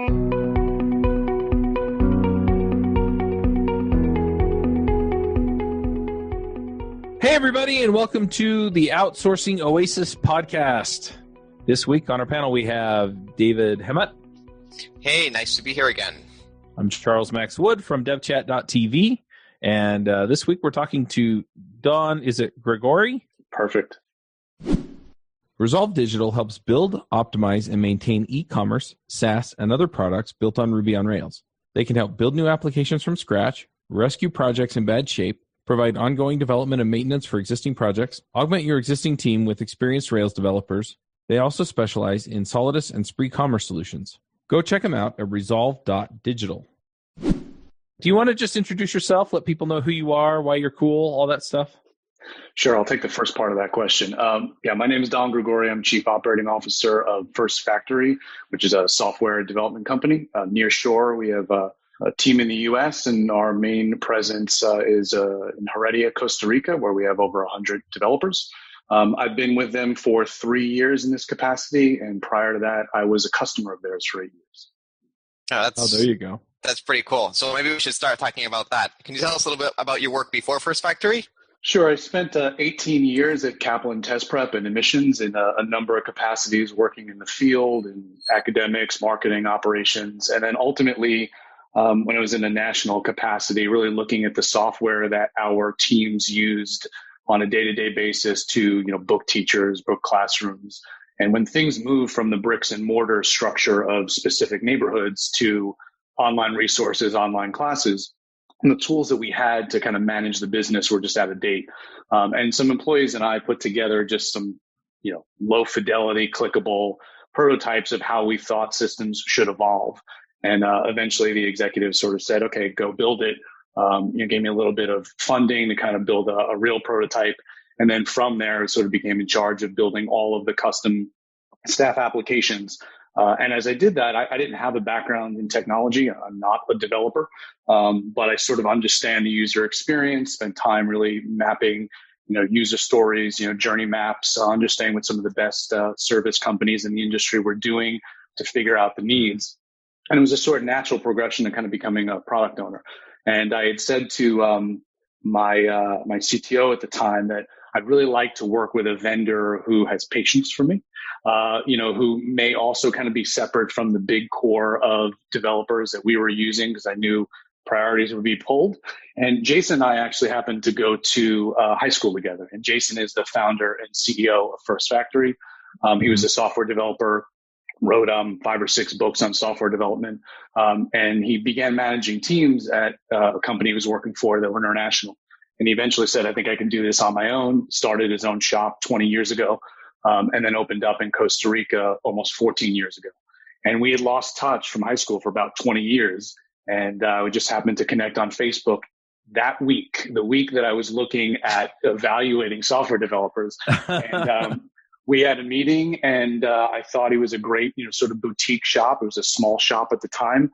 Hey, everybody, and welcome to the Outsourcing Oasis podcast. This week on our panel, we have David Hemet. Hey, nice to be here again. I'm Charles Max Wood from devchat.tv, and this week we're talking to Don, is it Gregori? Perfect. Resolve Digital helps build, optimize, and maintain e-commerce, SaaS, and other products built on Ruby on Rails. They can help build new applications from scratch, rescue projects in bad shape, provide ongoing development and maintenance for existing projects, augment your existing team with experienced Rails developers. They also specialize in Solidus and Spree commerce solutions. Go check them out at resolve.digital. Do you want to just introduce yourself, let people know who you are, why you're cool, all that stuff? Sure, I'll take the first part of that question. My name is Don Gregori. I'm Chief Operating Officer of First Factory, which is a software development company. Near shore, we have a team in the U.S., and our main presence is in Heredia, Costa Rica, where we have over 100 developers. I've been with them for 3 years in this capacity, and prior to that, I was a customer of theirs for 8 years. Oh, there you go. That's pretty cool. So maybe we should start talking about that. Can you tell us a little bit about your work before First Factory? Sure. I spent 18 years at Kaplan Test Prep and Admissions in a number of capacities, working in the field, in academics, marketing, operations, and then ultimately, when I was in a national capacity, really looking at the software that our teams used on a day-to-day basis to, book teachers, book classrooms. And when things move from the bricks and mortar structure of specific neighborhoods to online resources, online classes, and the tools that we had to kind of manage the business were just out of date. And some employees and I put together just some, low fidelity, clickable prototypes of how we thought systems should evolve. And eventually the executives sort of said, okay, go build it. Gave me a little bit of funding to kind of build a real prototype. And then from there, sort of became in charge of building all of the custom staff applications. And as I did that, I didn't have a background in technology. I'm not a developer, but I sort of understand the user experience, spent time really mapping, user stories, journey maps, understanding what some of the best service companies in the industry were doing to figure out the needs. And it was a sort of natural progression to kind of becoming a product owner. And I had said to my CTO at the time that I'd really like to work with a vendor who has patience for me, who may also kind of be separate from the big core of developers that we were using, because I knew priorities would be pulled. And Jason and I actually happened to go to high school together. And Jason is the founder and CEO of First Factory. He was a software developer, wrote 5 or 6 books on software development. And he began managing teams at a company he was working for that were international. And he eventually said, I think I can do this on my own, started his own shop 20 years ago, and then opened up in Costa Rica almost 14 years ago. And we had lost touch from high school for about 20 years. And we just happened to connect on Facebook that week, the week that I was looking at evaluating software developers. And we had a meeting, and I thought he was a great, sort of boutique shop. It was a small shop at the time.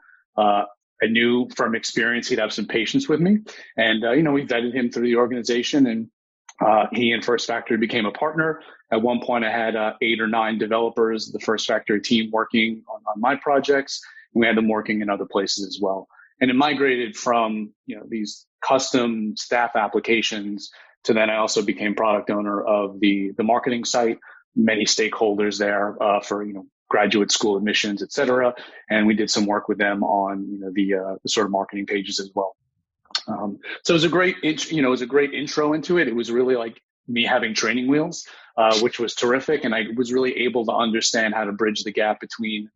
I knew from experience he'd have some patience with me. And, we vetted him through the organization, and he and First Factory became a partner. At one point, I had 8 or 9 developers, the First Factory team working on my projects. And we had them working in other places as well. And it migrated from, these custom staff applications to then I also became product owner of the marketing site, many stakeholders there for, graduate school admissions, et cetera. And we did some work with them on, the sort of marketing pages as well. So it was a great, intro into it. It was really like me having training wheels, which was terrific. And I was really able to understand how to bridge the gap between,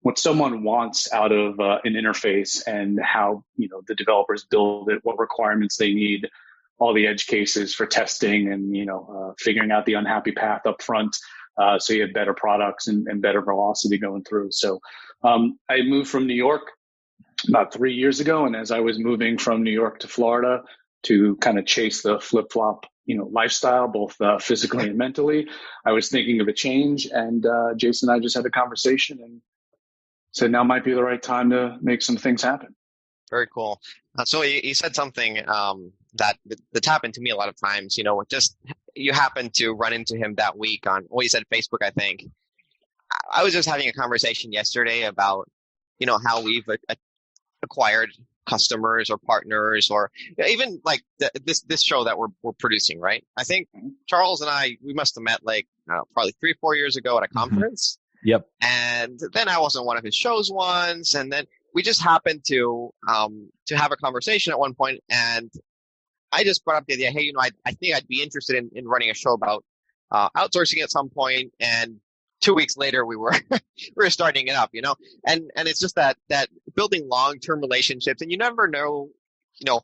what someone wants out of an interface and how, the developers build it, what requirements they need, all the edge cases for testing and, figuring out the unhappy path up front. So you have better products and better velocity going through. So I moved from New York about 3 years ago. And as I was moving from New York to Florida to kind of chase the flip-flop, lifestyle, both physically and mentally, I was thinking of a change. And Jason and I just had a conversation and said now might be the right time to make some things happen. Very cool. So you said something that's happened to me a lot of times, just you happened to run into him that week on, you said Facebook, I think. I was just having a conversation yesterday about how we've acquired customers or partners, or even like this show that we're producing, right? I think Charles and we must have met like probably 3 or 4 years ago at a conference. Yep. And then I was on one of his shows once, and then we just happened to have a conversation at one point, and I just brought up the idea, hey, I think I'd be interested in running a show about outsourcing at some point. And 2 weeks later, we were we were starting it up, and it's just that building long-term relationships, and you never know,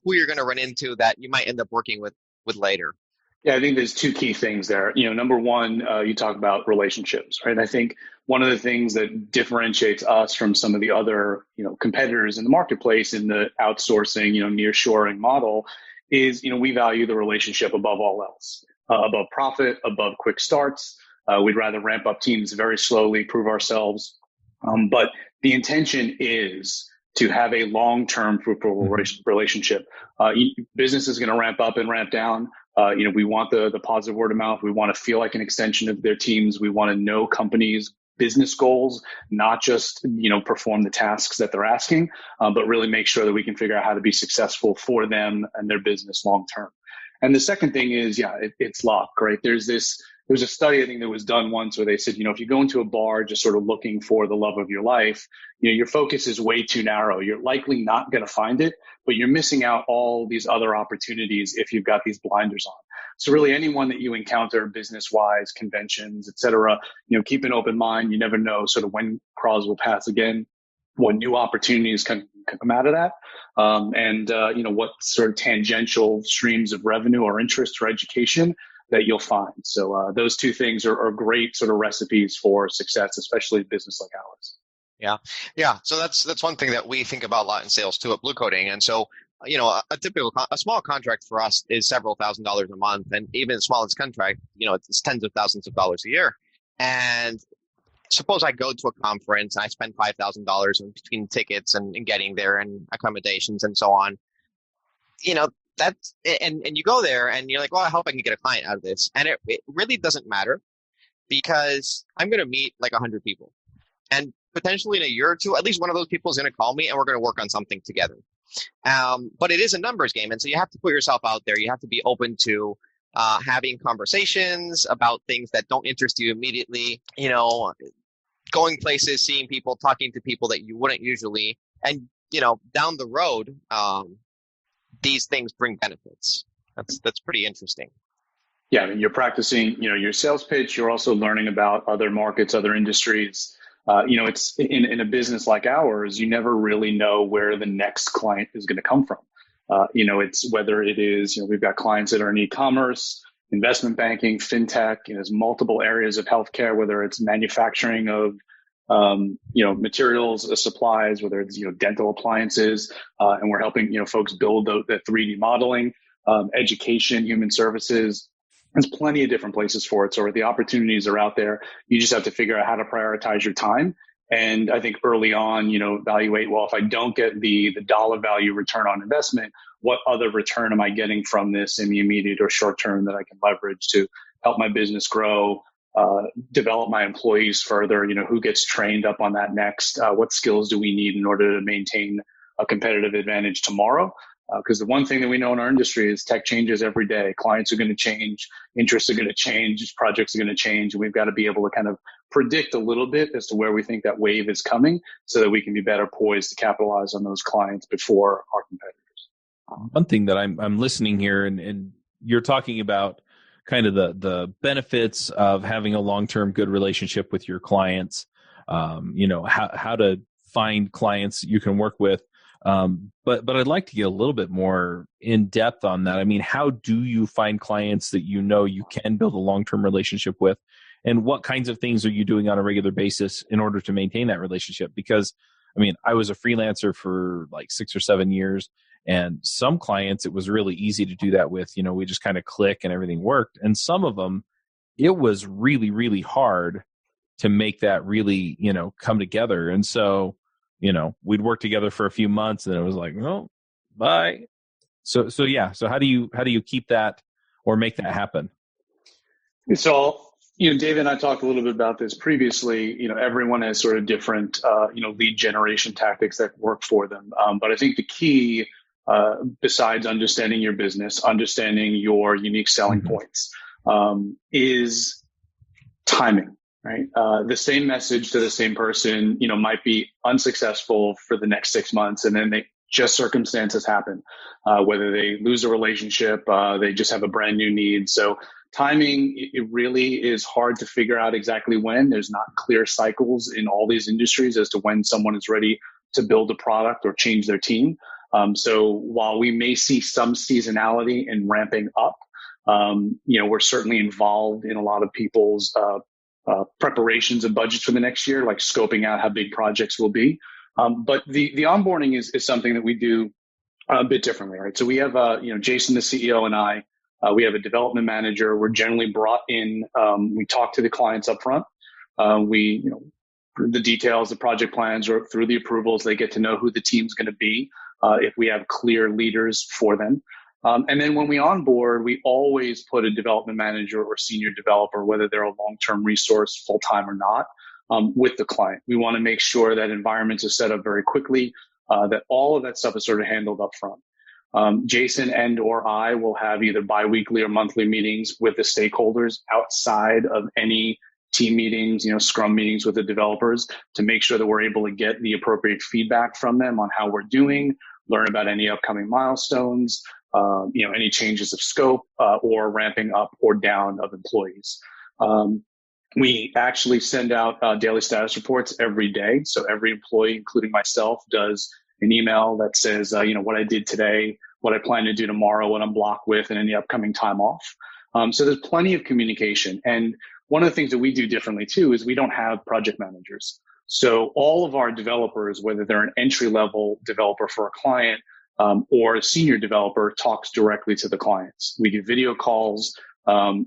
who you're going to run into that you might end up working with later. Yeah, I think there's 2 key things there. Number one, you talk about relationships, right? I think one of the things that differentiates us from some of the other, competitors in the marketplace in the outsourcing, nearshoring model is, we value the relationship above all else, above profit, above quick starts. We'd rather ramp up teams very slowly, prove ourselves. But the intention is to have a long-term fruitful relationship. Business is going to ramp up and ramp down. We want the positive word of mouth. We want to feel like an extension of their teams. We want to know companies' business goals, not just, perform the tasks that they're asking, but really make sure that we can figure out how to be successful for them and their business long-term. And the second thing is, it's luck, right? There's a study, I think, that was done once where they said, if you go into a bar just sort of looking for the love of your life, your focus is way too narrow. You're likely not going to find it, but you're missing out all these other opportunities if you've got these blinders on. So really anyone that you encounter business-wise, conventions, et cetera, keep an open mind. You never know sort of when crawls will pass again, what new opportunities can come out of that. What sort of tangential streams of revenue or interest or education that you'll find. So those 2 things are great sort of recipes for success, especially a business like ours. Yeah. So that's one thing that we think about a lot in sales too at Blue Coating. And so, a small contract for us is several $1,000s a month, and even the smallest contract, it's tens of thousands of dollars a year. And suppose I go to a conference and I spend $5,000 in between tickets and getting there and accommodations and so on. That's and you go there and you're like, well, I hope I can get a client out of this. And it really doesn't matter, because I'm going to meet like 100 people, and potentially in a year or two, at least one of those people is going to call me and we're going to work on something together. But it is a numbers game. And so you have to put yourself out there. You have to be open to having conversations about things that don't interest you immediately, going places, seeing people, talking to people that you wouldn't usually. And, down the road, these things bring benefits. That's pretty interesting. Yeah, I mean, you're practicing, your sales pitch. You're also learning about other markets, other industries. It's in a business like ours, you never really know where the next client is going to come from. It's whether it is, we've got clients that are in e-commerce, investment banking, fintech, there's multiple areas of healthcare, whether it's manufacturing of, materials, supplies, whether it's, dental appliances, and we're helping, folks build the 3D modeling, education, human services. There's plenty of different places for it. So the opportunities are out there. You just have to figure out how to prioritize your time. And I think early on, evaluate, well, if I don't get the dollar value return on investment, what other return am I getting from this in the immediate or short term that I can leverage to help my business grow, develop my employees further, who gets trained up on that next, what skills do we need in order to maintain a competitive advantage tomorrow? Because the one thing that we know in our industry is tech changes every day. Clients are going to change, interests are going to change, projects are going to change, and we've got to be able to kind of predict a little bit as to where we think that wave is coming so that we can be better poised to capitalize on those clients before our competitors. One thing that I'm listening here, and you're talking about kind of the benefits of having a long-term good relationship with your clients, how to find clients you can work with. But I'd like to get a little bit more in depth on that. I mean, how do you find clients that you can build a long-term relationship with, and what kinds of things are you doing on a regular basis in order to maintain that relationship? Because, I mean, I was a freelancer for like 6 or 7 years, and some clients it was really easy to do that with. We just kind of click and everything worked. And some of them, it was really, really hard to make that really, come together. And so, we'd work together for a few months and it was like, well, bye. So how do you keep that or make that happen? So David and I talked a little bit about this previously. Everyone has sort of different, lead generation tactics that work for them. But I think the key, besides understanding your business, understanding your unique selling points, is timing, right? The same message to the same person, might be unsuccessful for the next 6 months, and then circumstances happen, whether they lose a relationship, they just have a brand new need. So timing, it really is hard to figure out exactly when. There's not clear cycles in all these industries as to when someone is ready to build a product or change their team. So while we may see some seasonality in ramping up, we're certainly involved in a lot of people's preparations and budgets for the next year, like scoping out how big projects will be. But the onboarding is something that we do a bit differently, right? So we have, Jason, the CEO, and I, we have a development manager. We're generally brought in. We talk to the clients up front. The details, the project plans, or through the approvals, they get to know who the team's going to be, if we have clear leaders for them. And then when we onboard, we always put a development manager or senior developer, whether they're a long-term resource, full-time or not, with the client. We want to make sure that environments are set up very quickly, that all of that stuff is sort of handled up front. Jason and or I will have either biweekly or monthly meetings with the stakeholders outside of any team meetings, scrum meetings with the developers, to make sure that we're able to get the appropriate feedback from them on how we're doing, learn about any upcoming milestones, any changes of scope, or ramping up or down of employees. We actually send out daily status reports every day. So every employee, including myself, does an email that says, what I did today, what I plan to do tomorrow, what I'm blocked with, and any upcoming time off. So there's plenty of communication. And one of the things that we do differently too is we don't have project managers. So all of our developers, whether they're an entry-level developer for a client or a senior developer, talks directly to the clients. We do video calls.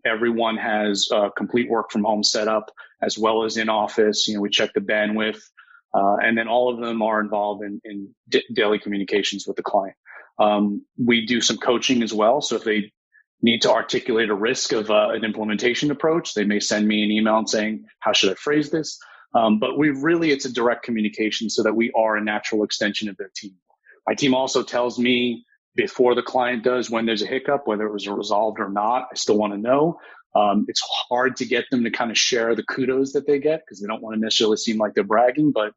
Everyone has complete work from home setup, as well as in office. We check the bandwidth. And then all of them are involved in daily communications with the client. We do some coaching as well. So if they need to articulate a risk of an implementation approach, they may send me an email and saying, how should I phrase this? But it's a direct communication so that we are a natural extension of their team. My team also tells me before the client does when there's a hiccup, whether it was resolved or not. I still want to know. It's hard to get them to kind of share the kudos that they get because they don't want to necessarily seem like they're bragging. But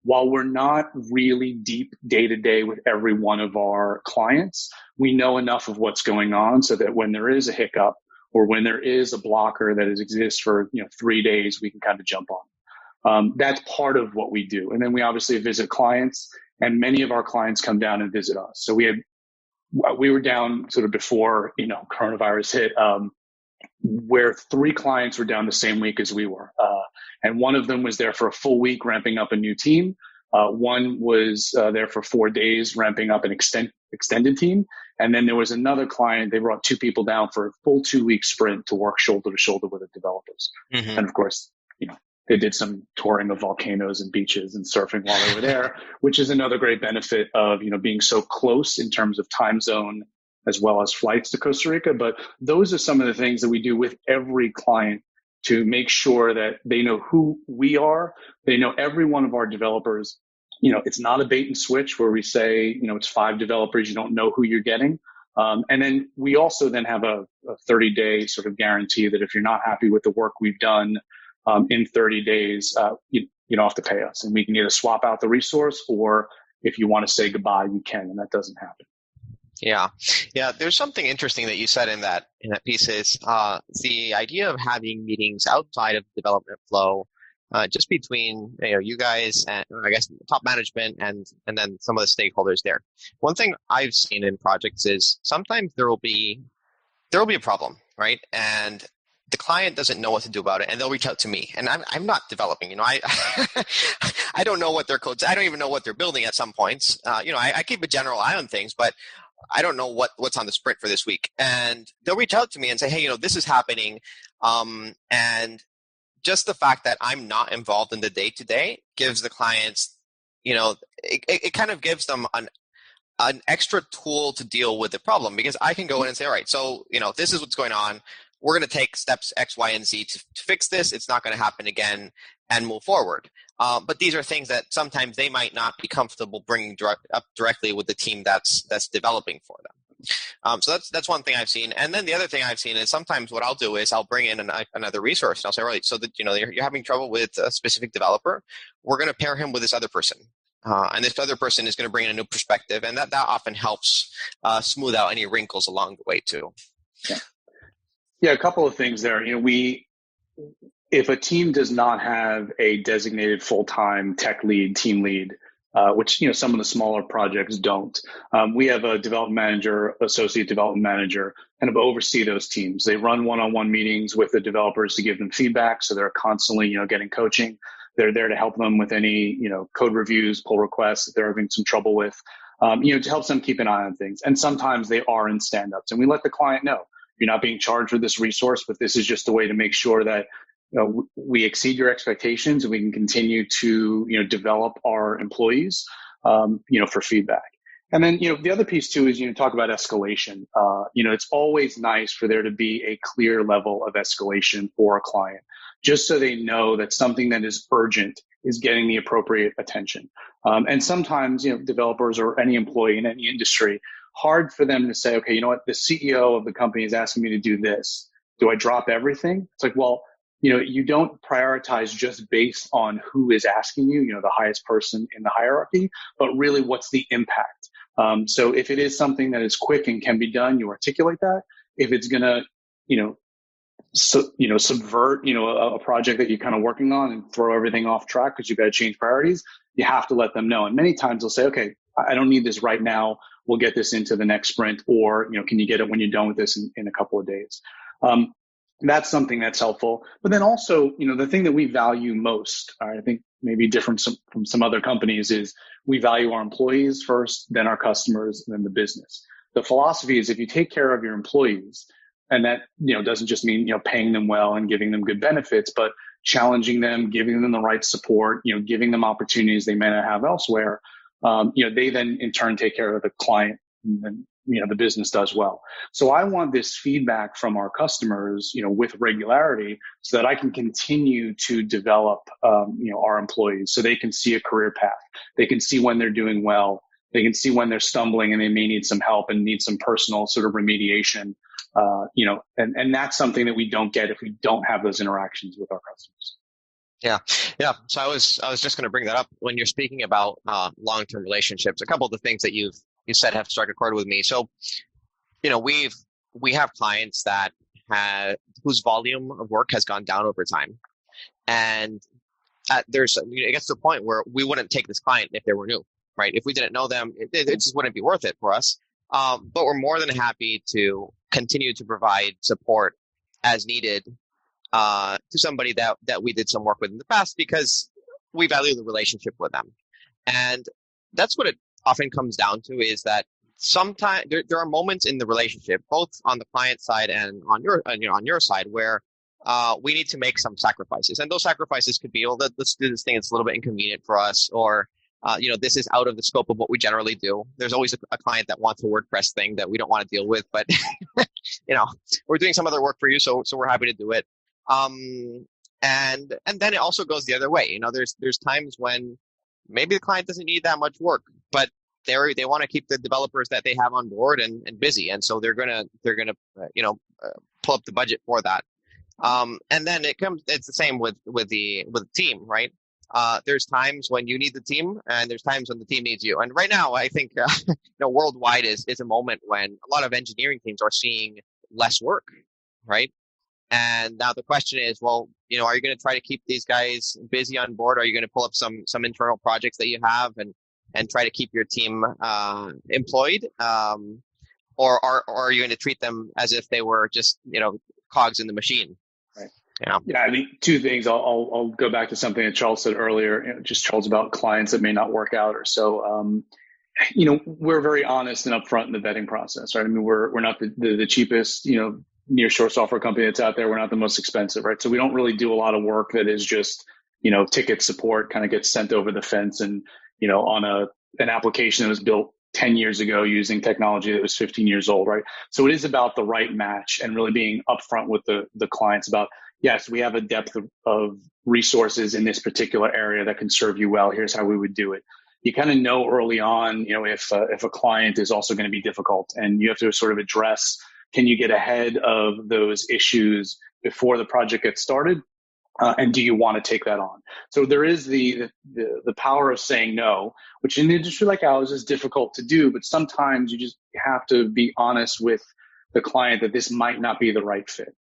while we're not really deep day to day with every one of our clients, we know enough of what's going on so that when there is a hiccup or when there is a blocker that exists for 3 days, we can kind of jump on. That's part of what we do. And then we obviously visit clients, and many of our clients come down and visit us. So we were down sort of before coronavirus hit, where 3 clients were down the same week as we were. And one of them was there for a full week ramping up a new team. One was there for 4 days ramping up an extended team. And then there was another client, they brought 2 people down for a full 2-week sprint to work shoulder to shoulder with the developers. Mm-hmm. And of course, they did some touring of volcanoes and beaches and surfing while they were there, which is another great benefit of, being so close in terms of time zone as well as flights to Costa Rica. But those are some of the things that we do with every client to make sure that they know who we are. They know every one of our developers. It's not a bait and switch where we say, it's 5 developers, you don't know who you're getting. And then we also then have a 30-day sort of guarantee that if you're not happy with the work we've done in 30 days, you don't have to pay us. And we can either swap out the resource, or if you want to say goodbye, you can, and that doesn't happen. Yeah. There's something interesting that you said in that piece is the idea of having meetings outside of the development flow, just between you guys and I guess top management and then some of the stakeholders there. One thing I've seen in projects is sometimes there will be a problem, right? And the client doesn't know what to do about it, and they'll reach out to me. And I'm not developing, I I don't know what their codes. I don't even know what they're building at some points. I keep a general eye on things, but I don't know what's on the sprint for this week. And they'll reach out to me and say, hey, this is happening. And just the fact that I'm not involved in the day-to-day gives the clients, it kind of gives them an extra tool to deal with the problem, because I can go in and say, all right, so, this is what's going on. we're going to take steps X, Y, and Z to fix this. It's not going to happen again, and move forward. But these are things that sometimes they might not be comfortable bringing up directly with the team that's developing for them. So that's one thing I've seen. And then the other thing I've seen is sometimes what I'll do is I'll bring in another resource, and I'll say, all right, so that you're having trouble with a specific developer, we're going to pair him with this other person. And this other person is going to bring in a new perspective, and that often helps smooth out any wrinkles along the way too. Yeah, a couple of things there. If a team does not have a designated full-time tech lead, team lead, which some of the smaller projects don't, we have a development manager, associate development manager, kind of oversee those teams. They run one-on-one meetings with the developers to give them feedback, so they're constantly getting coaching. They're there to help them with any code reviews, pull requests that they're having some trouble with, to help them keep an eye on things. And sometimes they are in stand-ups, and we let the client know, you're not being charged with this resource, but this is just a way to make sure that we exceed your expectations and we can continue to develop our employees for feedback. And then the other piece too is talk about escalation. It's always nice for there to be a clear level of escalation for a client, just so they know that something that is urgent is getting the appropriate attention. And sometimes developers or any employee in any industry, hard for them to say, okay, the CEO of the company is asking me to do this. Do I drop everything? It's like, well, you don't prioritize just based on who is asking you, the highest person in the hierarchy, but really what's the impact. So if it is something that is quick and can be done, you articulate that. If it's going to, subvert, a project that you're kind of working on and throw everything off track because you've got to change priorities, you have to let them know. And many times they'll say, okay, I don't need this right now. We'll get this into the next sprint, or, can you get it when you're done with this in a couple of days? That's something that's helpful. But then also, the thing that we value most, I think maybe different from some other companies, is we value our employees first, then our customers, and then the business. The philosophy is if you take care of your employees, and that, doesn't just mean, paying them well and giving them good benefits, but challenging them, giving them the right support, giving them opportunities they may not have elsewhere. They then in turn take care of the client, and then, the business does well. So I want this feedback from our customers, with regularity, so that I can continue to develop, our employees, so they can see a career path. They can see when they're doing well. They can see when they're stumbling and they may need some help and need some personal sort of remediation. And that's something that we don't get if we don't have those interactions with our customers. Yeah. So I was just going to bring that up when you're speaking about long-term relationships. A couple of the things that you said have struck a chord with me. So, we have clients that whose volume of work has gone down over time, and it gets to a point where we wouldn't take this client if they were new, right? If we didn't know them, it just wouldn't be worth it for us. But we're more than happy to continue to provide support as needed to somebody that we did some work with in the past, because we value the relationship with them. And that's what it often comes down to, is that sometimes there are moments in the relationship, both on the client side and on your side, where we need to make some sacrifices. And those sacrifices could be, let's do this thing that's a little bit inconvenient for us, or this is out of the scope of what we generally do. There's always a client that wants a WordPress thing that we don't want to deal with, but we're doing some other work for you, so we're happy to do it. And then it also goes the other way. There's times when maybe the client doesn't need that much work, but they want to keep the developers that they have on board and busy, and so they're gonna pull up the budget for that. And then it's the same with the team, right? There's times when you need the team, and there's times when the team needs you. And right now, I think worldwide is a moment when a lot of engineering teams are seeing less work, right? And now the question is, well, are you going to try to keep these guys busy on board? Are you going to pull up some internal projects that you have and try to keep your team employed? Or are you going to treat them as if they were just, cogs in the machine? Right. Yeah. I think two things. I'll go back to something that Charles said earlier, just Charles, about clients that may not work out or so. We're very honest and upfront in the vetting process, right? I mean, we're not the cheapest, nearshore software company that's out there. We're not the most expensive, right? So we don't really do a lot of work that is just, ticket support, kind of gets sent over the fence and, on an application that was built 10 years ago using technology that was 15 years old, right? So it is about the right match and really being upfront with the clients about, yes, we have a depth of resources in this particular area that can serve you well. Here's how we would do it. You kind of know early on, if a client is also going to be difficult, and you have to sort of address, can you get ahead of those issues before the project gets started? And do you want to take that on? So there is the power of saying no, which in an industry like ours is difficult to do, but sometimes you just have to be honest with the client that this might not be the right fit.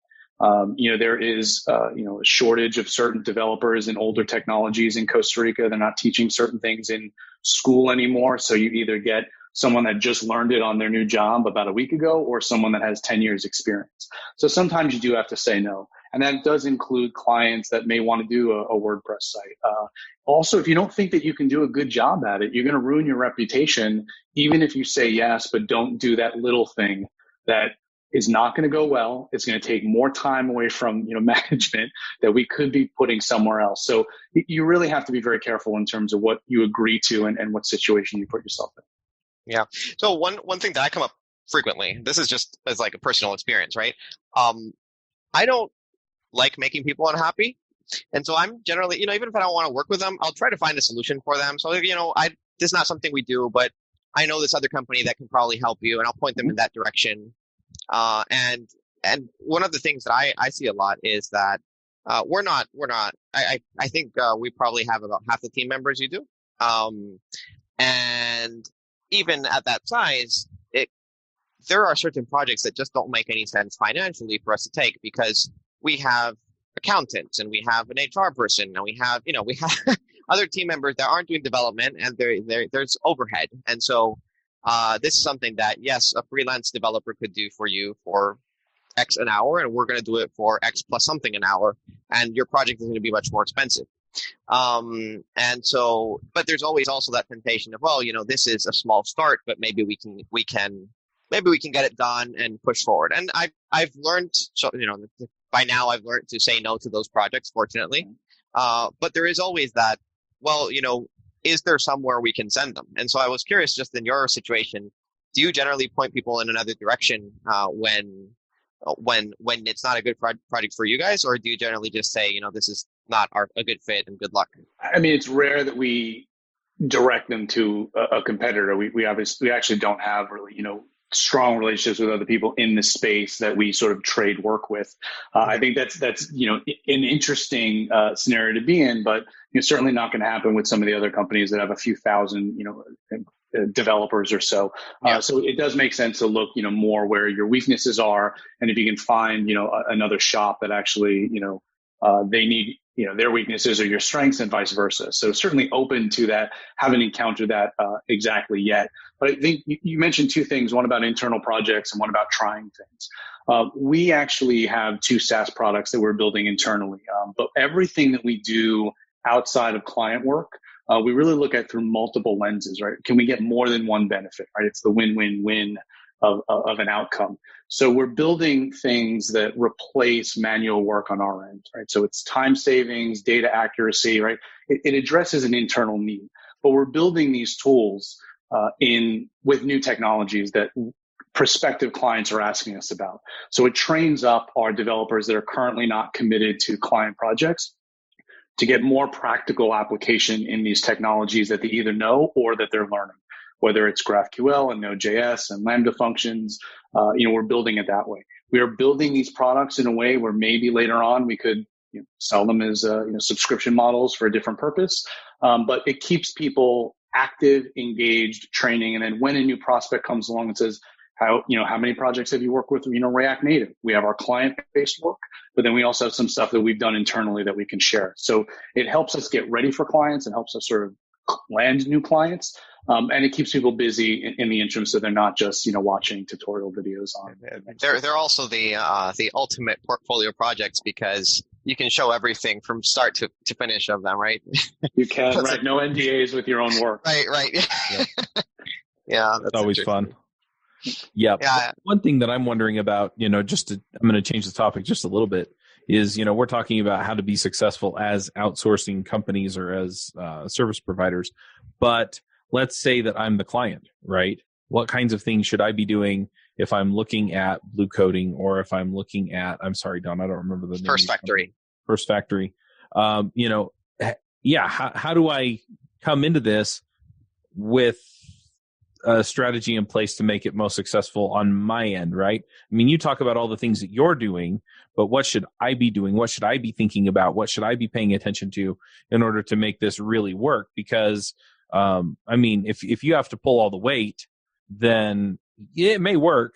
There is, a shortage of certain developers in older technologies in Costa Rica. They're not teaching certain things in school anymore. So you either get someone that just learned it on their new job about a week ago, or someone that has 10 years experience. So sometimes you do have to say no. And that does include clients that may want to do a WordPress site. Also, if you don't think that you can do a good job at it, you're going to ruin your reputation, even if you say yes, but don't do that little thing that is not going to go well. It's going to take more time away from management that we could be putting somewhere else. So you really have to be very careful in terms of what you agree to and what situation you put yourself in. Yeah. So one thing that I come up frequently, this is just as like a personal experience, right? I don't like making people unhappy. And so I'm generally, even if I don't want to work with them, I'll try to find a solution for them. So, this is not something we do, but I know this other company that can probably help you, and I'll point them in that direction. And one of the things that I see a lot is that we're not. I think we probably have about half the team members you do. And even at that size, there are certain projects that just don't make any sense financially for us to take, because we have accountants and we have an HR person and we have other team members that aren't doing development, and there's overhead. And so this is something that, yes, a freelance developer could do for you for X an hour, and we're going to do it for X plus something an hour, and your project is going to be much more expensive. And so, but there's always also that temptation of, well, this is a small start, but maybe we can get it done and push forward. And I've learned, so, by now I've learned to say no to those projects, fortunately. But there is always that, well, is there somewhere we can send them? And so I was curious, just in your situation, do you generally point people in another direction when it's not a good project for you guys, or do you generally just say, this is not a good fit and good luck? I mean, it's rare that we direct them to a competitor. We actually don't have really, strong relationships with other people in the space that we sort of trade work with. I think that's an interesting scenario to be in, but certainly not going to happen with some of the other companies that have a few thousand developers or so. So it does make sense to look more where your weaknesses are, and if you can find another shop that actually they need their weaknesses or your strengths, and vice versa. So certainly open to that. Haven't encountered that exactly yet. But I think you mentioned two things, one about internal projects and one about trying things. We actually have two SaaS products that we're building internally. But everything that we do outside of client work, we really look at through multiple lenses, right? Can we get more than one benefit, right? It's the win-win-win of an outcome. So we're building things that replace manual work on our end, right? So it's time savings, data accuracy, right? It addresses an internal need, but we're building these tools with new technologies that prospective clients are asking us about. So it trains up our developers that are currently not committed to client projects to get more practical application in these technologies that they either know or that they're learning, whether it's GraphQL and Node.js and Lambda functions. We're building it that way. We are building these products in a way where maybe later on we could sell them as subscription models for a different purpose. But it keeps people active, engaged, training. And then when a new prospect comes along and says, how many projects have you worked with, React Native? We have our client-based work, but then we also have some stuff that we've done internally that we can share. So it helps us get ready for clients and helps us sort of land new clients. And it keeps people busy in the interim, so they're not just watching tutorial videos on. They're also the ultimate portfolio projects, because you can show everything from start to finish of them, right? You can, right? No NDAs with your own work. Right. Yeah, yeah, that's always fun. Yeah. One thing that I'm wondering about, I'm going to change the topic just a little bit, is, we're talking about how to be successful as outsourcing companies or as service providers. But let's say that I'm the client, right? What kinds of things should I be doing if I'm looking at blue coding, or if I'm looking at, I'm sorry, Don, I don't remember the name. First Factory. First Factory. How do I come into this with a strategy in place to make it most successful on my end, right? I mean, you talk about all the things that you're doing, but what should I be doing? What should I be thinking about? What should I be paying attention to in order to make this really work? Because, if you have to pull all the weight, then it may work.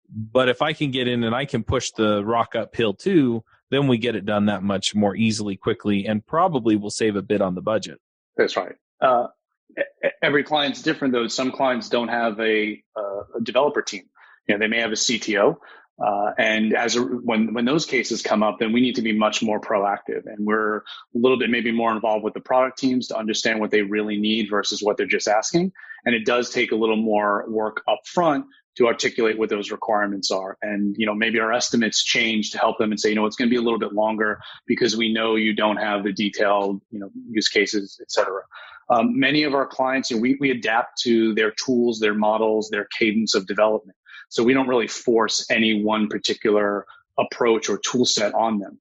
But if I can get in and I can push the rock uphill too, then we get it done that much more easily, quickly, and probably will save a bit on the budget. That's right. Every client's different, though. Some clients don't have a developer team. They may have a CTO, and when those cases come up, then we need to be much more proactive, and we're a little bit maybe more involved with the product teams to understand what they really need versus what they're just asking. And it does take a little more work up front to articulate what those requirements are. And, maybe our estimates change to help them and say, it's going to be a little bit longer because we know you don't have the detailed, use cases, et cetera. Many of our clients, we adapt to their tools, their models, their cadence of development. So we don't really force any one particular approach or tool set on them.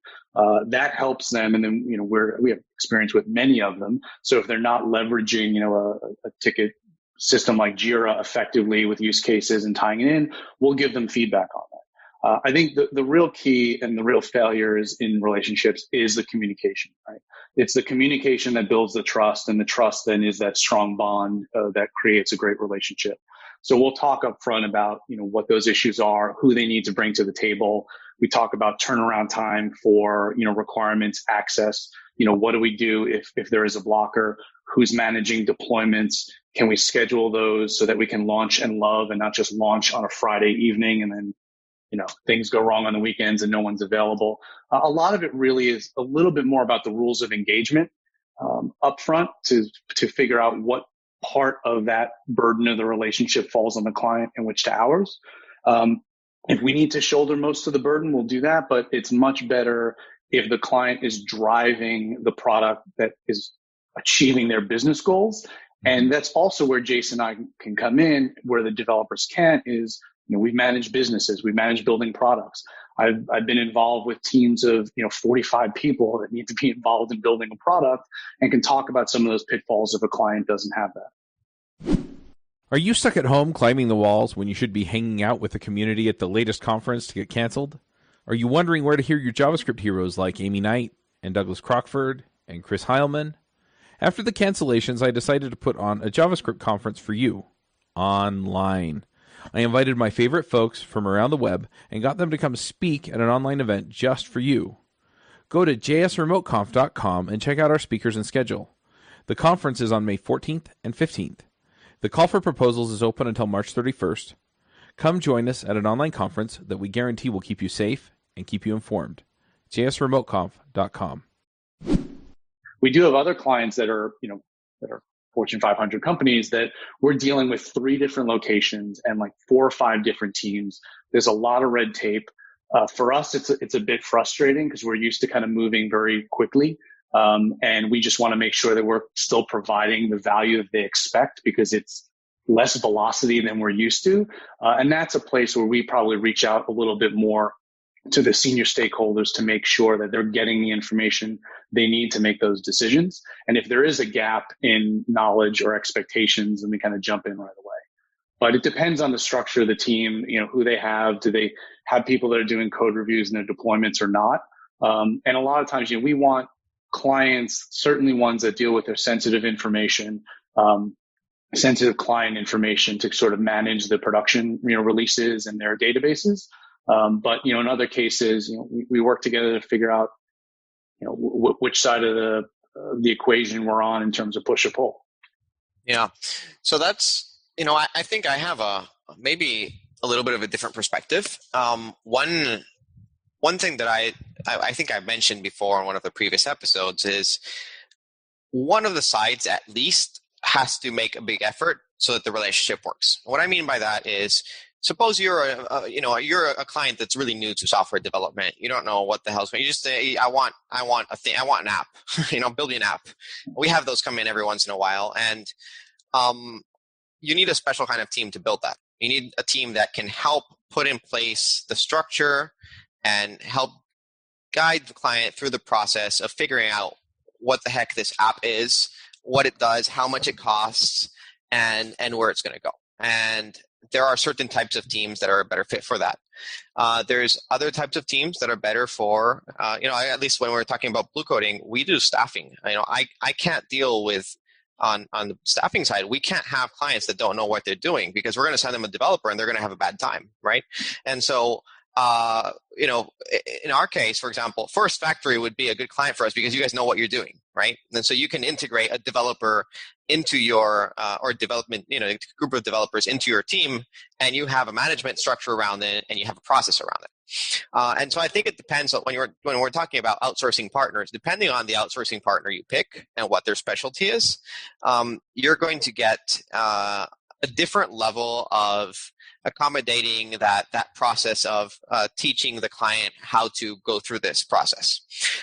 That helps them. And then, we have experience with many of them. So if they're not leveraging, a ticket system like Jira effectively with use cases and tying it in, we'll give them feedback on that. I think the real key and the real failures in relationships is the communication, right? It's the communication that builds the trust, and the trust then is that strong bond that creates a great relationship. So we'll talk up front about, what those issues are, who they need to bring to the table. We talk about turnaround time for, requirements, access. What do we do if there is a blocker? Who's managing deployments? Can we schedule those so that we can launch and love and not just launch on a Friday evening and then, things go wrong on the weekends and no one's available? A lot of it really is a little bit more about the rules of engagement upfront to figure out what part of that burden of the relationship falls on the client and which to ours. If we need to shoulder most of the burden, we'll do that, but it's much better if the client is driving the product that is achieving their business goals. And that's also where Jason and I can come in, where the developers can't, is, we've managed businesses, we've managed building products. I've been involved with teams of, 45 people that need to be involved in building a product and can talk about some of those pitfalls if a client doesn't have that. Are you stuck at home climbing the walls when you should be hanging out with the community at the latest conference to get canceled? Are you wondering where to hear your JavaScript heroes like Amy Knight and Douglas Crockford and Chris Heilman? After the cancellations, I decided to put on a JavaScript conference for you, online. I invited my favorite folks from around the web and got them to come speak at an online event just for you. Go to jsremoteconf.com and check out our speakers and schedule. The conference is on May 14th and 15th. The call for proposals is open until March 31st. Come join us at an online conference that we guarantee will keep you safe and keep you informed. jsremoteconf.com. We do have other clients that are Fortune 500 companies that we're dealing with 3 different locations and like 4 or 5 different teams. There's a lot of red tape. For us, it's a bit frustrating because we're used to kind of moving very quickly. And we just want to make sure that we're still providing the value that they expect because it's less velocity than we're used to. And that's a place where we probably reach out a little bit more to the senior stakeholders to make sure that they're getting the information they need to make those decisions. And if there is a gap in knowledge or expectations, then we kind of jump in right away. But it depends on the structure of the team, who they have. Do they have people that are doing code reviews in their deployments or not? And a lot of times, we want clients, certainly ones that deal with their sensitive information, sensitive client information, to sort of manage the production, releases and their databases. But, in other cases, we work together to figure out, which side of the equation we're on in terms of push or pull. Yeah. So that's, I think I have maybe a little bit of a different perspective. One thing that I think I mentioned before in one of the previous episodes is one of the sides at least has to make a big effort so that the relationship works. What I mean by that is, suppose you're a client that's really new to software development. You don't know what the hell's going on. You just say, I want an app, build me an app. We have those come in every once in a while. And you need a special kind of team to build that. You need a team that can help put in place the structure and help guide the client through the process of figuring out what the heck this app is, what it does, how much it costs, and where it's going to go. And there are certain types of teams that are a better fit for that. There's other types of teams that are better for, at least when we're talking about blue coding, we do staffing. I can't deal with, on the staffing side, we can't have clients that don't know what they're doing, because we're going to send them a developer and they're going to have a bad time, right? And so, in our case, for example, Forest Factory would be a good client for us because you guys know what you're doing, right? And so you can integrate a developer into your, or development, a group of developers into your team, and you have a management structure around it and you have a process around it. And so I think it depends on when we're talking about outsourcing partners, depending on the outsourcing partner you pick and what their specialty is, you're going to get a different level of accommodating that process of teaching the client how to go through this process.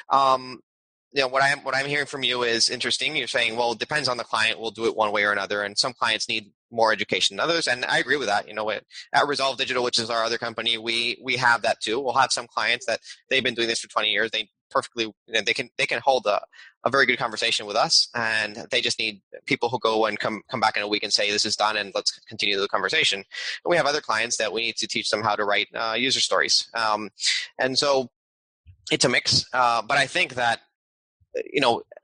What I'm hearing from you is interesting. You're saying, well, it depends on the client. We'll do it one way or another. And some clients need more education than others. And I agree with that. At Resolve Digital, which is our other company, we have that too. We'll have some clients that they've been doing this for 20 years. They can hold a very good conversation with us, and they just need people who go and come back in a week and say, this is done and let's continue the conversation. And we have other clients that we need to teach them how to write user stories. And so it's a mix. But I think that,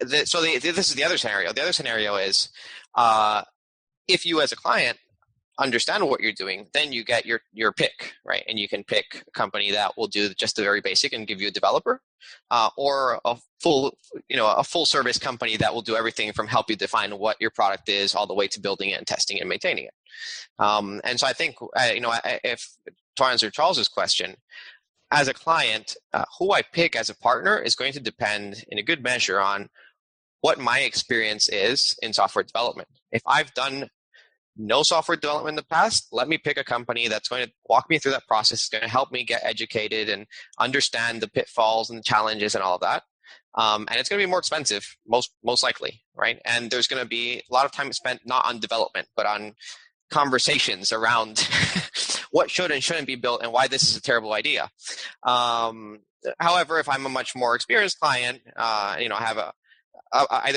this is the other scenario. The other scenario is, if you as a client understand what you're doing, then you get your pick, right? And you can pick a company that will do just the very basic and give you a developer, or a full service company that will do everything from help you define what your product is all the way to building it and testing and maintaining it. And so I think, if to answer Charles's question, as a client, who I pick as a partner is going to depend in a good measure on what my experience is in software development. If I've done no software development in the past, let me pick a company that's going to walk me through that process, is going to help me get educated and understand the pitfalls and the challenges and all of that. And it's going to be more expensive, most likely, right? And there's going to be a lot of time spent not on development, but on conversations around what should and shouldn't be built and why this is a terrible idea. However, if I'm a much more experienced client, either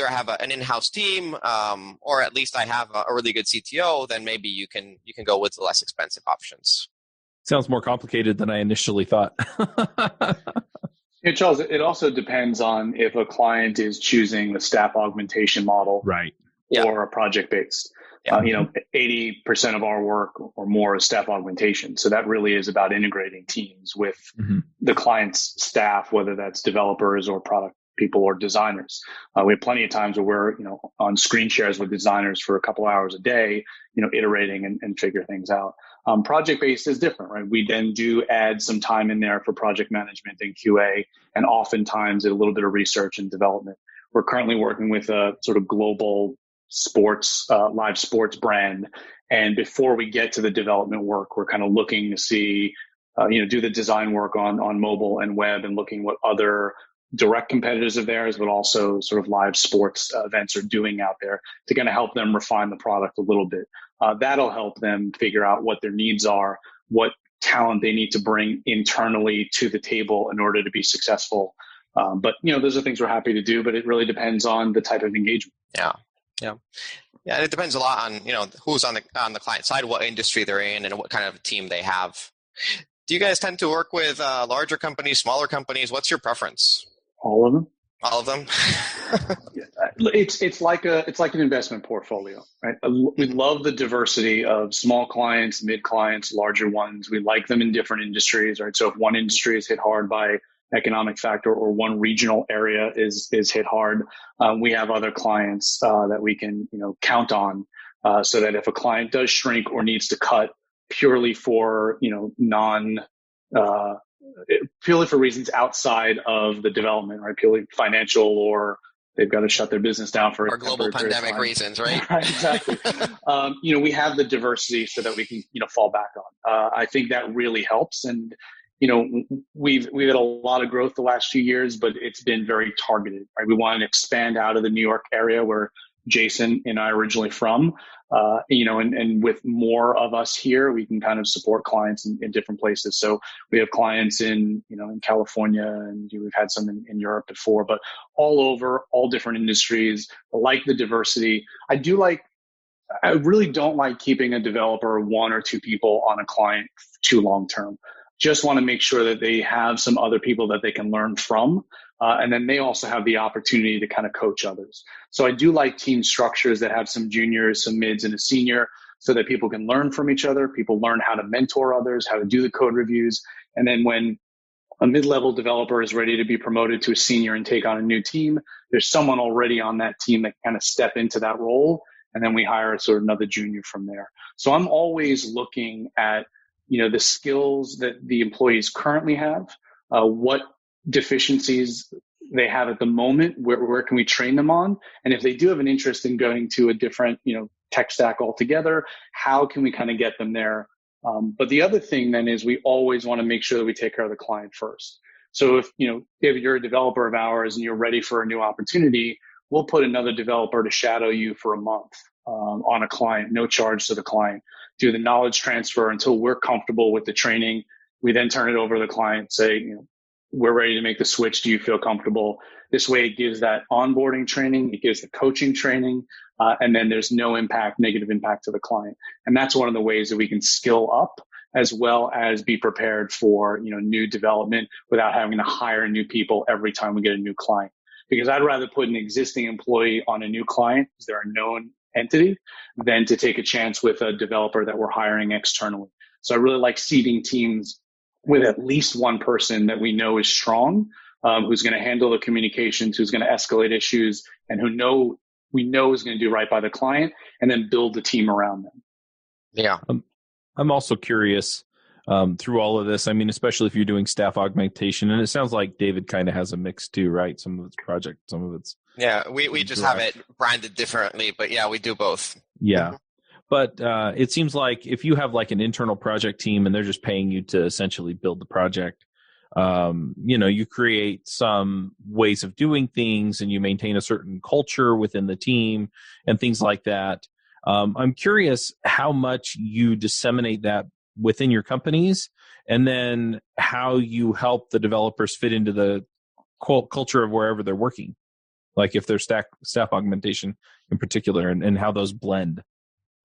I have an in-house team, or at least I have a really good CTO, then maybe you can go with the less expensive options. Sounds more complicated than I initially thought. Yeah, Charles, it also depends on if a client is choosing the staff augmentation model, right, or a project-based. Yeah. 80% of our work or more is staff augmentation. So that really is about integrating teams with the client's staff, whether that's developers or product people or designers. We have plenty of times where we're, on screen shares with designers for a couple hours a day, iterating and figure things out. Project-based is different, right? We then do add some time in there for project management and QA, and oftentimes a little bit of research and development. We're currently working with a sort of global live sports brand. And before we get to the development work, we're kind of looking to see, do the design work on mobile and web, and looking what other direct competitors of theirs, but also sort of live sports events are doing out there to kind of help them refine the product a little bit. That'll help them figure out what their needs are, what talent they need to bring internally to the table in order to be successful. But those are things we're happy to do, but it really depends on the type of engagement. Yeah. And it depends a lot on, who's on the client side, what industry they're in, and what kind of team they have. Do you guys tend to work with larger companies, smaller companies? What's your preference? All of them. All of them. It's like an investment portfolio, right? We love the diversity of small clients, mid clients, larger ones. We like them in different industries, right? So if one industry is hit hard by economic factor, or one regional area is hit hard, we have other clients that we can count on, so that if a client does shrink or needs to cut purely for purely for reasons outside of the development, right? Purely financial, or they've got to shut their business down for global pandemic reasons, right? Right, exactly. We have the diversity so that we can fall back on. I think that really helps, and we've had a lot of growth the last few years, but it's been very targeted, right? We want to expand out of the New York area where Jason and I originally from. And with more of us here, we can kind of support clients in different places. So we have clients in California, and we've had some in Europe before, but all over, all different industries. I like the diversity. I really don't like keeping a developer, one or two people on a client too long term. Just want to make sure that they have some other people that they can learn from. And then they also have the opportunity to kind of coach others. So I do like team structures that have some juniors, some mids, and a senior, so that people can learn from each other. People learn how to mentor others, how to do the code reviews. And then when a mid-level developer is ready to be promoted to a senior and take on a new team, there's someone already on that team that can kind of step into that role. And then we hire sort of another junior from there. So I'm always looking at, the skills that the employees currently have, what deficiencies they have at the moment, where can we train them on? And if they do have an interest in going to a different, tech stack altogether, how can we kind of get them there? But the other thing then is we always want to make sure that we take care of the client first. So if you're a developer of ours and you're ready for a new opportunity, we'll put another developer to shadow you for a month on a client, no charge to the client, do the knowledge transfer until we're comfortable with the training. We then turn it over to the client, say, we're ready to make the switch. Do you feel comfortable? This way it gives that onboarding training, it gives the coaching training, and then there's no negative impact to the client. And that's one of the ways that we can skill up as well as be prepared for, new development without having to hire new people every time we get a new client. Because I'd rather put an existing employee on a new client because they're a known entity than to take a chance with a developer that we're hiring externally. So I really like seeding teams with at least one person that we know is strong, who's going to handle the communications, who's going to escalate issues, and we know is going to do right by the client, and then build the team around them. Yeah. I'm also curious through all of this. I mean, especially if you're doing staff augmentation, and it sounds like David kind of has a mix too, right? Some of it's project, some of it's we just have it branded differently, but yeah, we do both. Yeah. But it seems like if you have like an internal project team and they're just paying you to essentially build the project, you create some ways of doing things and you maintain a certain culture within the team and things like that. I'm curious how much you disseminate that within your companies, and then how you help the developers fit into the culture of wherever they're working, like if they're staff augmentation in particular, and how those blend.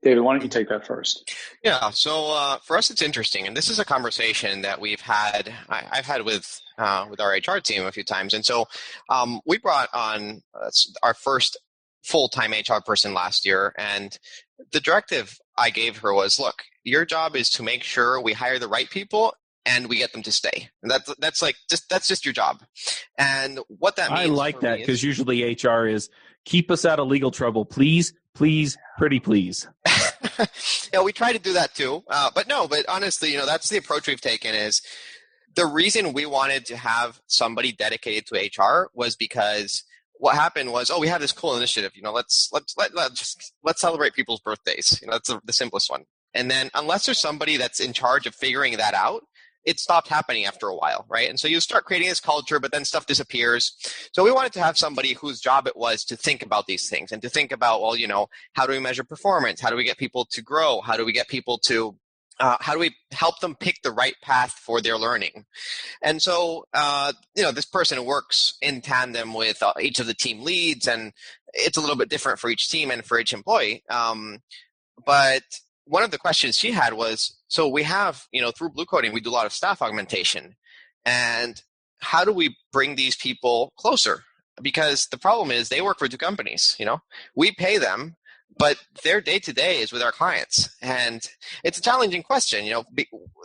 David, why don't you take that first? Yeah, so for us, it's interesting, and this is a conversation that I've had with our HR team a few times, and so we brought on our first full-time HR person last year, and the directive I gave her was, look, your job is to make sure we hire the right people and we get them to stay. And that's just your job. And what that means, I like that, because usually HR is keep us out of legal trouble, please, pretty please. Yeah, we try to do that too. But honestly, that's the approach we've taken. Is the reason we wanted to have somebody dedicated to HR was because what happened was, we have this cool initiative. Let's celebrate people's birthdays. That's the simplest one. And then unless there's somebody that's in charge of figuring that out, it stopped happening after a while, right? And so you start creating this culture, but then stuff disappears. So we wanted to have somebody whose job it was to think about these things and to think about, how do we measure performance? How do we get people to grow? How do we get people to how do we help them pick the right path for their learning? And so, this person works in tandem with each of the team leads, and it's a little bit different for each team and for each employee. But one of the questions she had was, so we have, through Blue Coding, we do a lot of staff augmentation. And how do we bring these people closer? Because the problem is they work for two companies, we pay them, but their day-to-day is with our clients. And it's a challenging question.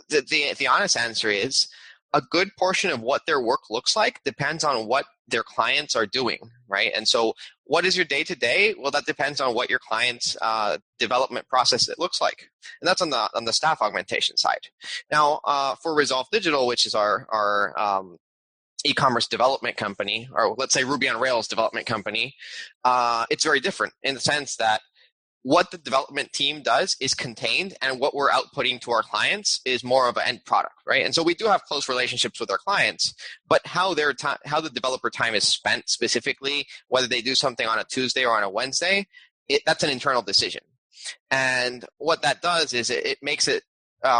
The honest answer is a good portion of what their work looks like depends on what their clients are doing, right? And so what is your day-to-day? Well, that depends on what your client's development process it looks like. And that's on the staff augmentation side. Now, for Resolve Digital, which is our e-commerce development company, or let's say Ruby on Rails development company, it's very different in the sense that what the development team does is contained, and what we're outputting to our clients is more of an end product, right? And so we do have close relationships with our clients, but how the developer time is spent specifically, whether they do something on a Tuesday or on a Wednesday, that's an internal decision. And what that does is it makes it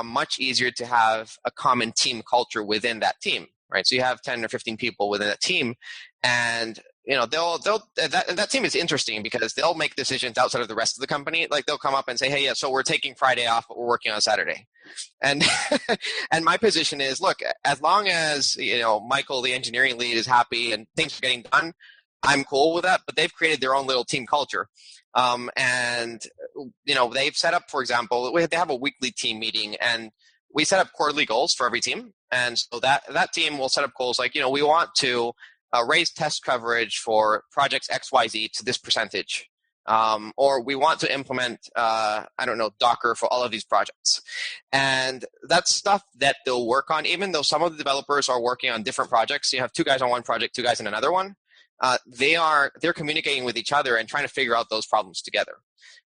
much easier to have a common team culture within that team, right? So you have 10 or 15 people within a team, and that team is interesting because they'll make decisions outside of the rest of the company. Like they'll come up and say, hey, yeah, so we're taking Friday off, but we're working on Saturday. And and my position is, look, as long as Michael, the engineering lead, is happy and things are getting done, I'm cool with that. But they've created their own little team culture. And they've set up, for example, they have a weekly team meeting, and we set up quarterly goals for every team. And so that team will set up goals like, we want to raise test coverage for projects XYZ to this percentage. Or we want to implement, Docker for all of these projects. And that's stuff that they'll work on, even though some of the developers are working on different projects. You have 2 guys on one project, 2 guys on another one. They're communicating with each other and trying to figure out those problems together.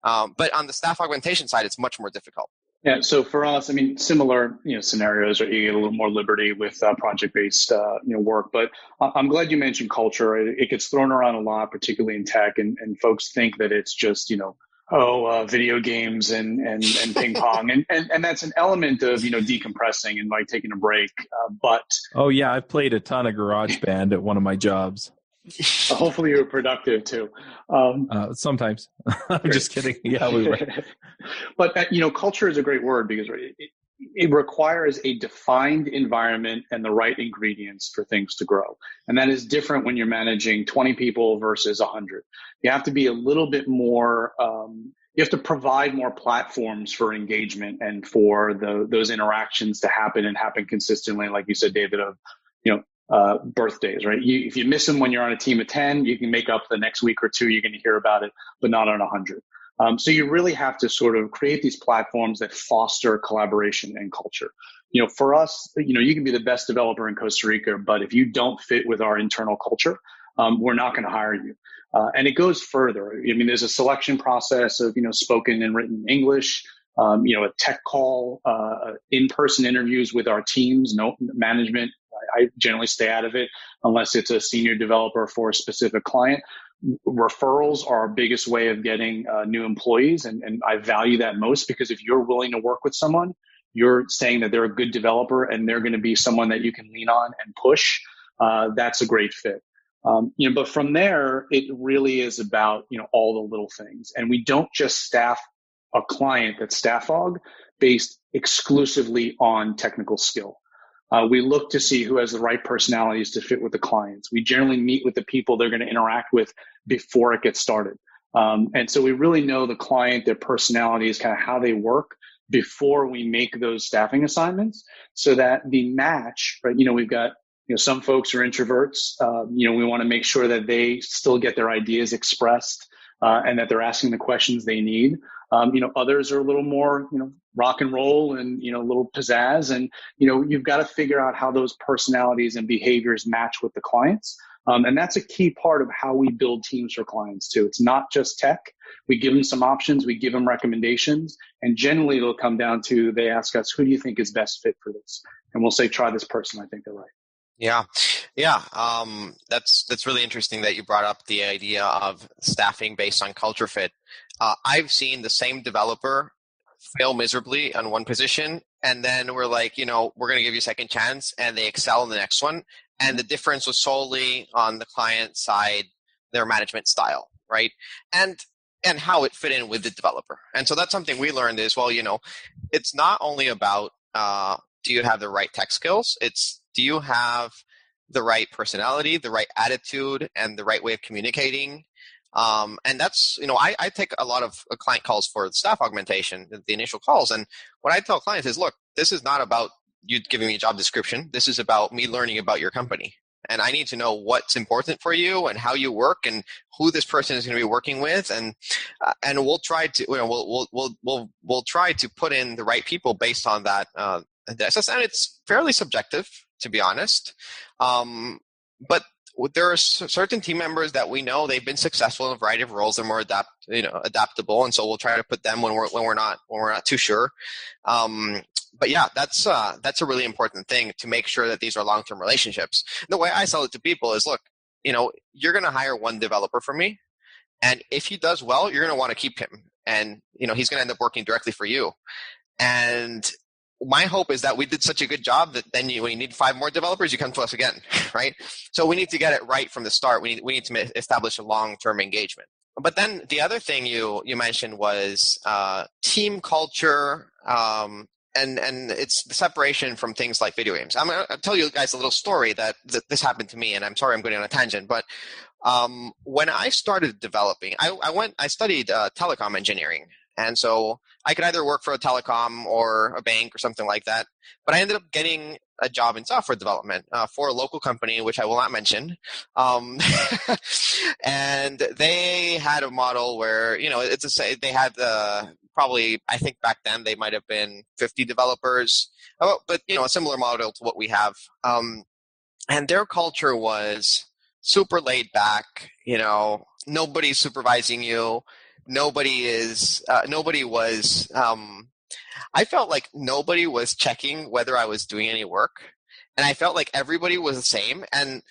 But on the staff augmentation side, it's much more difficult. Yeah. So for us, similar, scenarios, or you get a little more liberty with project-based, work. But I'm glad you mentioned culture. It gets thrown around a lot, particularly in tech, and folks think that it's just, video games and ping pong, and that's an element of decompressing and like taking a break. But oh yeah, I've played a ton of GarageBand at one of my jobs. Hopefully you're productive too. Sometimes. I'm just kidding. Yeah, we were. But culture is a great word because it requires a defined environment and the right ingredients for things to grow. And that is different when you're managing 20 people versus 100. You have to be a little bit more, you have to provide more platforms for engagement and for those interactions to happen and happen consistently. Like you said, David, of, birthdays, right? If you miss them when you're on a team of 10, you can make up the next week or 2, you're going to hear about it, but not on 100. So you really have to sort of create these platforms that foster collaboration and culture. For us, you can be the best developer in Costa Rica, but if you don't fit with our internal culture, we're not going to hire you. And it goes further. There's a selection process of, spoken and written English, a tech call, in-person interviews with our teams, no management. I generally stay out of it unless it's a senior developer for a specific client. Referrals are our biggest way of getting new employees, and I value that most because if you're willing to work with someone, you're saying that they're a good developer and they're going to be someone that you can lean on and push. That's a great fit. But from there, it really is about all the little things, and we don't just staff a client that's staff aug based exclusively on technical skill. We look to see who has the right personalities to fit with the clients. We generally meet with the people they're going to interact with before it gets started. And so we really know the client, their personalities, kind of how they work before we make those staffing assignments so that the match, right? We've got, some folks are introverts. We want to make sure that they still get their ideas expressed and that they're asking the questions they need. Others are a little more, rock and roll and, a little pizzazz. And, you've got to figure out how those personalities and behaviors match with the clients. And that's a key part of how we build teams for clients too. It's not just tech. We give them some options. We give them recommendations. And generally it'll come down to, they ask us, who do you think is best fit for this? And we'll say, try this person. I think they're right. Yeah. That's really interesting that you brought up the idea of staffing based on culture fit. I've seen the same developer fail miserably on one position, and then we're like, we're going to give you a second chance, and they excel in the next one. And the difference was solely on the client side, their management style, right? And how it fit in with the developer. And so that's something we learned is, well, it's not only about do you have the right tech skills, it's do you have the right personality, the right attitude, and the right way of communicating. And that's, I take a lot of client calls for staff augmentation, the initial calls. And what I tell clients is, look, this is not about you giving me a job description. This is about me learning about your company. And I need to know what's important for you and how you work and who this person is going to be working with. And we'll try to, we'll try to put in the right people based on that. And it's fairly subjective, to be honest. But there are certain team members that we know they've been successful in a variety of roles. They're more adaptable, and so we'll try to put them when we're not too sure. But yeah, that's a really important thing to make sure that these are long-term relationships. The way I sell it to people is, look, you're going to hire one developer from me, and if he does well, you're going to want to keep him, and he's going to end up working directly for you. And my hope is that we did such a good job that then when you need 5 more developers, you come to us again, right? So we need to get it right from the start. We need to establish a long-term engagement. But then the other thing you mentioned was team culture, and it's the separation from things like video games. I'm going to tell you guys a little story that this happened to me, and I'm sorry I'm going on a tangent, but when I started developing, I studied telecom engineering. And so I could either work for a telecom or a bank or something like that. But I ended up getting a job in software development for a local company, which I will not mention. And they had a model where, they had probably, I think back then they might have been 50 developers, but, a similar model to what we have. And their culture was super laid back, nobody's supervising you. I felt like nobody was checking whether I was doing any work. And I felt like everybody was the same. And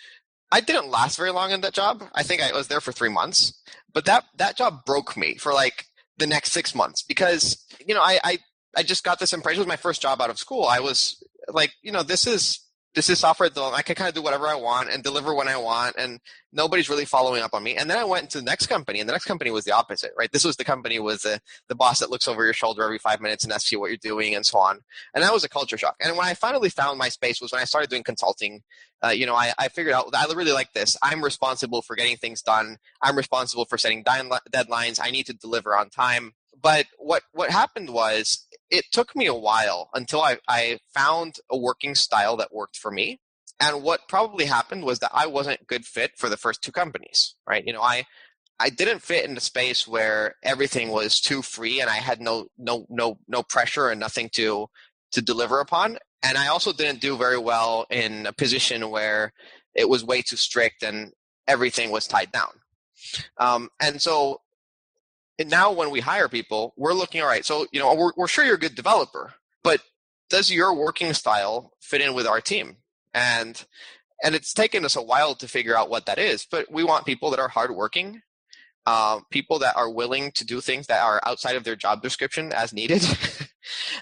I didn't last very long in that job. I think I was there for 3 months. But that job broke me for like the next 6 months because, I just got this impression. It was my first job out of school. I was like, this is software development. I can kind of do whatever I want and deliver when I want, and nobody's really following up on me. And then I went to the next company, and the next company was the opposite, right? This was the company with the boss that looks over your shoulder every 5 minutes and asks you what you're doing and so on. And that was a culture shock. And when I finally found my space was when I started doing consulting. I figured out I really like this. I'm responsible for getting things done. I'm responsible for setting deadlines. I need to deliver on time. But what happened was it took me a while until I found a working style that worked for me. And what probably happened was that I wasn't a good fit for the first 2 companies, right? I didn't fit in the space where everything was too free and I had no pressure and nothing to deliver upon. And I also didn't do very well in a position where it was way too strict and everything was tied down. And now when we hire people, we're looking, all right, so, we're sure you're a good developer, but does your working style fit in with our team? And it's taken us a while to figure out what that is, but we want people that are hardworking, people that are willing to do things that are outside of their job description as needed,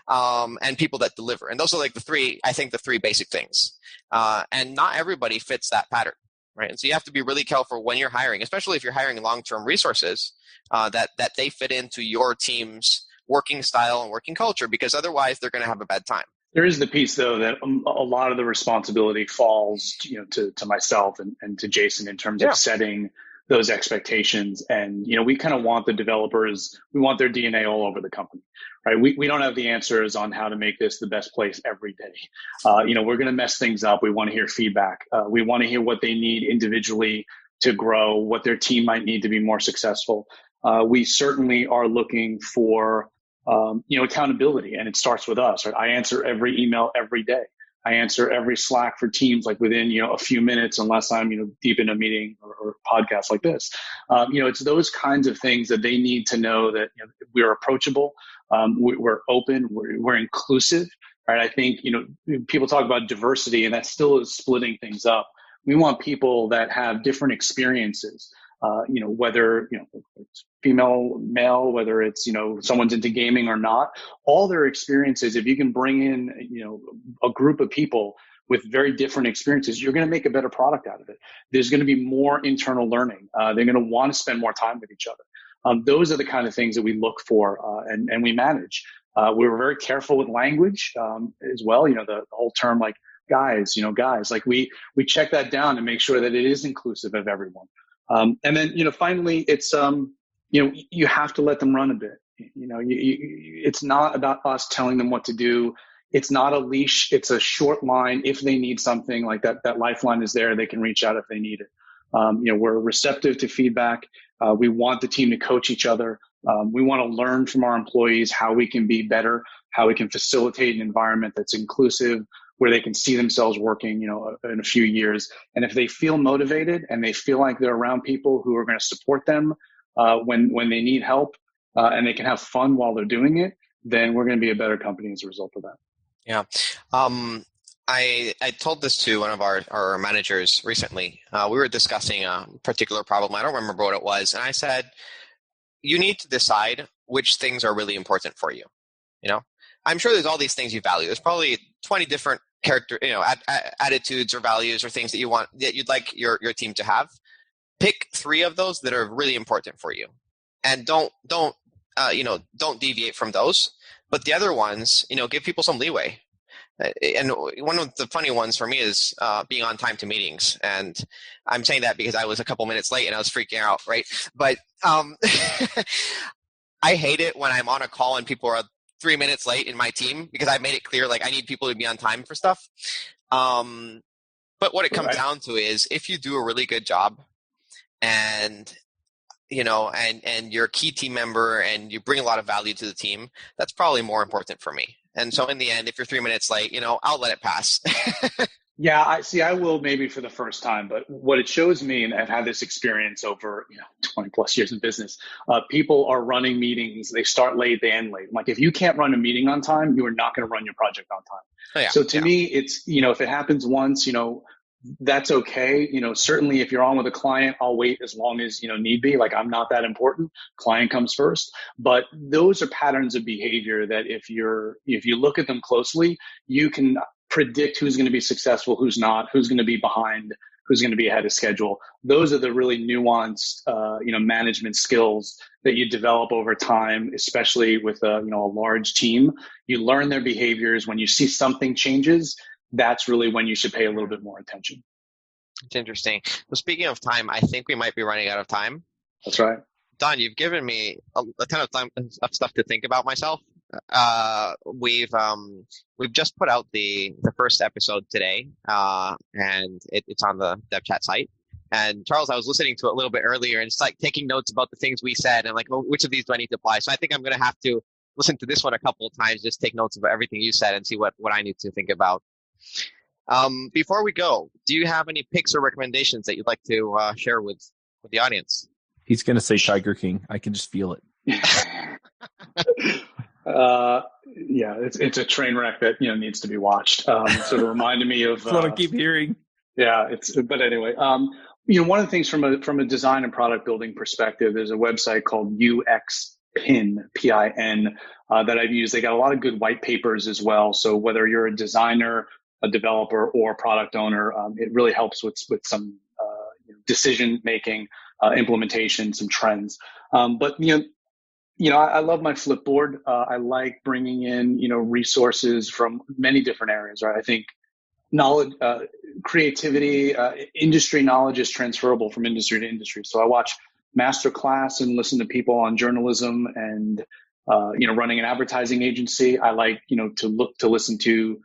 and people that deliver. And those are like the 3 basic things. And not everybody fits that pattern, right? And so you have to be really careful when you're hiring, especially if you're hiring long-term resources, that they fit into your team's working style and working culture, because otherwise they're going to have a bad time. There is the piece, though, that a lot of the responsibility falls, to myself and to Jason in terms of setting those expectations. And, we kind of want the developers, we want their DNA all over the company, right? We don't have the answers on how to make this the best place every day. We're going to mess things up. We want to hear feedback. We want to hear what they need individually to grow, what their team might need to be more successful. We certainly are looking for, accountability, and it starts with us, right? I answer every email every day. I answer every Slack for teams like within, a few minutes, unless I'm, deep in a meeting or podcast like this. It's those kinds of things that they need to know that we're approachable, we're open, we're inclusive, right? I think, people talk about diversity, and that still is splitting things up. We want people that have different experiences, whether, it's female, male, whether it's, someone's into gaming or not, all their experiences. If you can bring in, a group of people with very different experiences, you're going to make a better product out of it. There's going to be more internal learning. They're going to want to spend more time with each other. Those are the kind of things that we look for, and we manage. We were very careful with language, as well. The whole term, like guys, like we check that down to make sure that it is inclusive of everyone. And then, finally, it's, you have to let them run a bit. It's not about us telling them what to do. It's not a leash. It's a short line. If they need something like that, that lifeline is there. They can reach out if they need it. We're receptive to feedback. We want the team to coach each other. We want to learn from our employees how we can be better, how we can facilitate an environment that's inclusive, where they can see themselves working, in a few years. And if they feel motivated and they feel like they're around people who are going to support them when they need help, and they can have fun while they're doing it, then we're going to be a better company as a result of that. Yeah. I told this to one of our managers recently. We were discussing a particular problem. I don't remember what it was. And I said, you need to decide which things are really important for you. I'm sure there's all these things you value. There's probably 20 different attitudes or values or things that you'd like your team to have. Pick 3 of those that are really important for you, and don't deviate from those. But the other ones, give people some leeway. And one of the funny ones for me is being on time to meetings. And I'm saying that because I was a couple minutes late and I was freaking out, right? But I hate it when I'm on a call and people are 3 minutes late in my team, because I made it clear, like, I need people to be on time for stuff. But what it comes down to is, if you do a really good job and you're a key team member and you bring a lot of value to the team, that's probably more important for me. And so in the end, if you're 3 minutes late, I'll let it pass. Yeah, I will, maybe for the first time, but what it shows me, and I've had this experience over 20 plus years in business, people are running meetings, they start late, they end late. Like, if you can't run a meeting on time, you are not going to run your project on time. Oh, yeah. So to me, it's, if it happens once, that's okay. Certainly if you're on with a client, I'll wait as long as, need be. Like, I'm not that important. Client comes first. But those are patterns of behavior that if you look at them closely, you can predict who's going to be successful, who's not, who's going to be behind, who's going to be ahead of schedule. Those are the really nuanced, management skills that you develop over time, especially with a large team. You learn their behaviors. When you see something changes, that's really when you should pay a little bit more attention. It's interesting. Well, speaking of time, I think we might be running out of time. That's right. Don, you've given me a ton of time of stuff to think about myself. We've just put out the first episode today, and it's on the DevChat site. And Charles, I was listening to it a little bit earlier, and it's like taking notes about the things we said, and like, well, which of these do I need to apply? So I think I'm going to have to listen to this one a couple of times, just take notes of everything you said and see what I need to think about. Before we go, do you have any picks or recommendations that you'd like to share with the audience? He's going to say Tiger King. I can just feel it. Yeah, it's a train wreck that needs to be watched. Sort of reminded me of. That's what I keep hearing. Yeah, but anyway, one of the things from a design and product building perspective, there's a website called UXPin, PIN, that I've used. They got a lot of good white papers as well. So whether you're a designer, a developer, or a product owner, it really helps with some decision making, implementation, some trends. But I love my Flipboard. I like bringing in resources from many different areas. Right, I think knowledge, creativity, industry knowledge is transferable from industry to industry. So I watch masterclass and listen to people on journalism and running an advertising agency. I like to listen to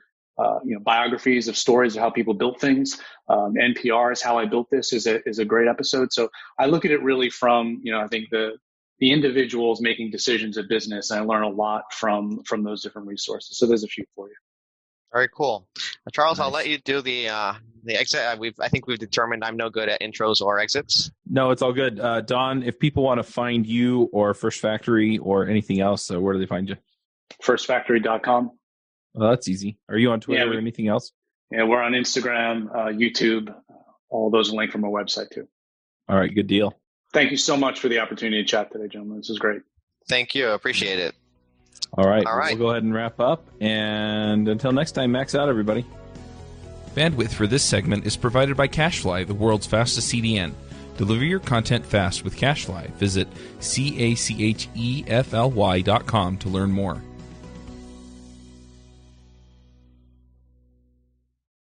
biographies of stories of how people built things. NPR is How I Built This is a great episode. So I look at it really from, I think the individuals making decisions at business, and I learn a lot from those different resources. So there's a few for you. Very cool. Charles, nice. I'll let you do the exit. I think we've determined I'm no good at intros or exits. No, it's all good. Don, if people want to find you or First Factory or anything else, where do they find you? Firstfactory.com. Well, that's easy. Are you on Twitter or anything else? Yeah, we're on Instagram, YouTube. All those are linked from our website too. All right, good deal. Thank you so much for the opportunity to chat today, gentlemen. This is great. Thank you. Appreciate it. All right. We'll go ahead and wrap up. And until next time, max out, everybody. Bandwidth for this segment is provided by CacheFly, the world's fastest CDN. Deliver your content fast with CacheFly. Visit CACHEFLY.com to learn more.